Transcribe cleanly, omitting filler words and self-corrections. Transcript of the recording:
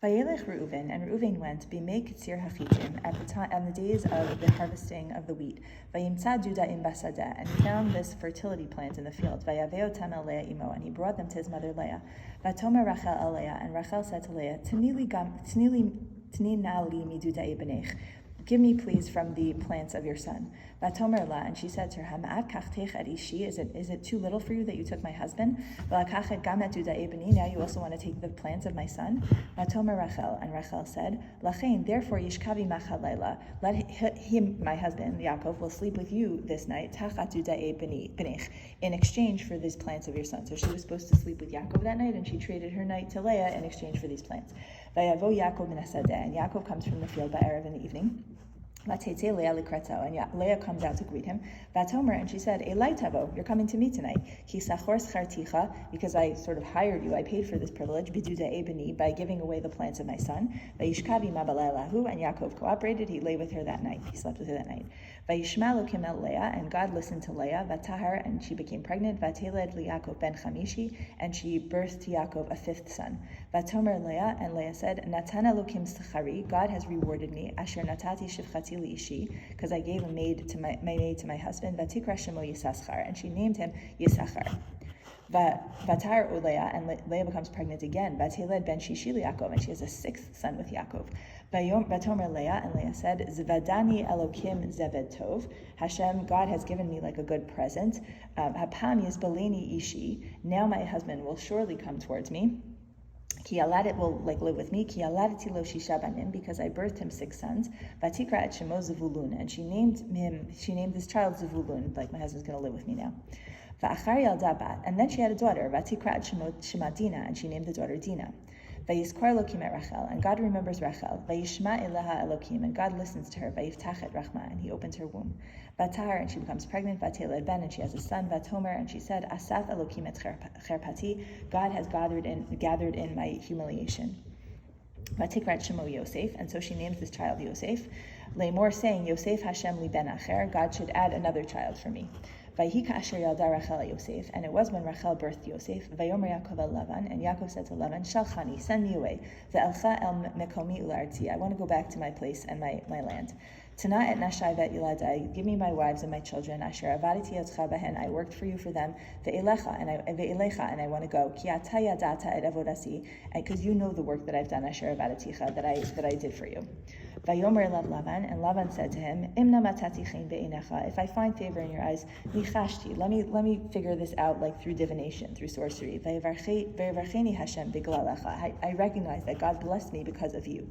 Vayelech Reuven, and Reuven went b'mei kitzir hachitim at the time on the days of the harvesting of the wheat. Vayimtza duda im basadeh, and he found this fertility plant in the field. Vayaveo tam el Leah imo, and he brought them to his mother Leah. Vatomer Rachel el Leah, and Rachel said to Leah, Tni na li miduda ibnech. Give me, please, from the plants of your son. Vatomer la, and she said to her, Hama'at kachtech et ishi, is it too little for you that you took my husband? V'lakachet gam et duda ibni, now you also want to take the plants of my son? Vatomer Rachel, and Rachel said, Lachein, therefore yishkavi machal leila, let him, my husband, Yaakov, will sleep with you this night, tachat duda ibnech, in exchange for these plants of your son. So she was supposed to sleep with Yaakov that night, and she traded her night to Leah in exchange for these plants. Vayavo Yaakov min hasadeh, and Yaakov comes from the field by Erev in the evening. Vatetzeh Leah likratzo, and Leah comes out to greet him. Vatomer, and she said, Elai tavo, you're coming to me tonight. Ki sachor scharticha, because I sort of hired you, I paid for this privilege, biduda ebeni, by giving away the plants of my son. Vayishkavi mabalaylahu, and Yaakov cooperated, he lay with her that night, he slept with her that night. Vayishma Elokim el Leah, and God listened to Leah, vatahar, and she became pregnant, vateled liYaakov ben chamishi, and she birthed to Yaakov a fifth son. Vatomer Leah, and Leah said, Natan Elokim schari, God has rewarded me, asher natati shivchati liishi, because I gave a maid to my maid to my husband, vatikra shemo Yisaschar, and she named him Yisachar. Vatar Leah, and Leah becomes pregnant again. Vateled ben shishi liYaakov, and she has a sixth son with Yaakov. Vatomer Leah, and Leah said, Zvadani Elokim Zeved Tov, Hashem, God has given me like a good present. Hapam Yisbaleni Ishi, now my husband will surely come towards me. Ki aladet will live with me. Ki aladeti lo shisha banim, because I birthed him 6 sons. Vatikra et shemo Zevulun, and she named this child Zevulun, like my husband's going to live with me now. Va'achar yalda bat, and then she had a daughter. Vatikra et shema Dina, and she named the daughter Dina. Vayiskar Elokim et Rachel, and God remembers Rachel. Vayishma Eleha Elokim, and God listens to her. Vayiftach et Rachma, and He opens her womb. Vatahar, and she becomes pregnant. Vateled ben, and she has a son. Vatomer, and she said, Asaf Elokim et Cherpati, God has gathered in my humiliation. Vatikrat Shemo Yosef, and so she names this child Yosef. Leimor, saying, Yosef Hashem li ben acher, God should add another child for me. Vayhika asher yalda Rachel Yosef, and it was when Rachel birthed Yosef. Vayomer Yaakov el Lavan, and Yaakov said to Lavan, Shalchani, send me away. Ve'elcha el mekomi ulartzi, I want to go back to my place and my land. Tana et nashai ve'et yiladai, give me my wives and my children. Asher avaditi otcha behen, I worked for you for them. Ve'elecha, and I want to go. Ki ata yadata et avodasi, because you know the work that I've done. Asher avaditicha, that I did for you. Vayomer elav Lavan, and Lavan said to him, Imna matati chen be'inecha, if I find favor in your eyes, nichashti, let me figure this out like through divination, through sorcery. Vayevarcheni Hashem b'glalecha, I recognize that God blessed me because of you.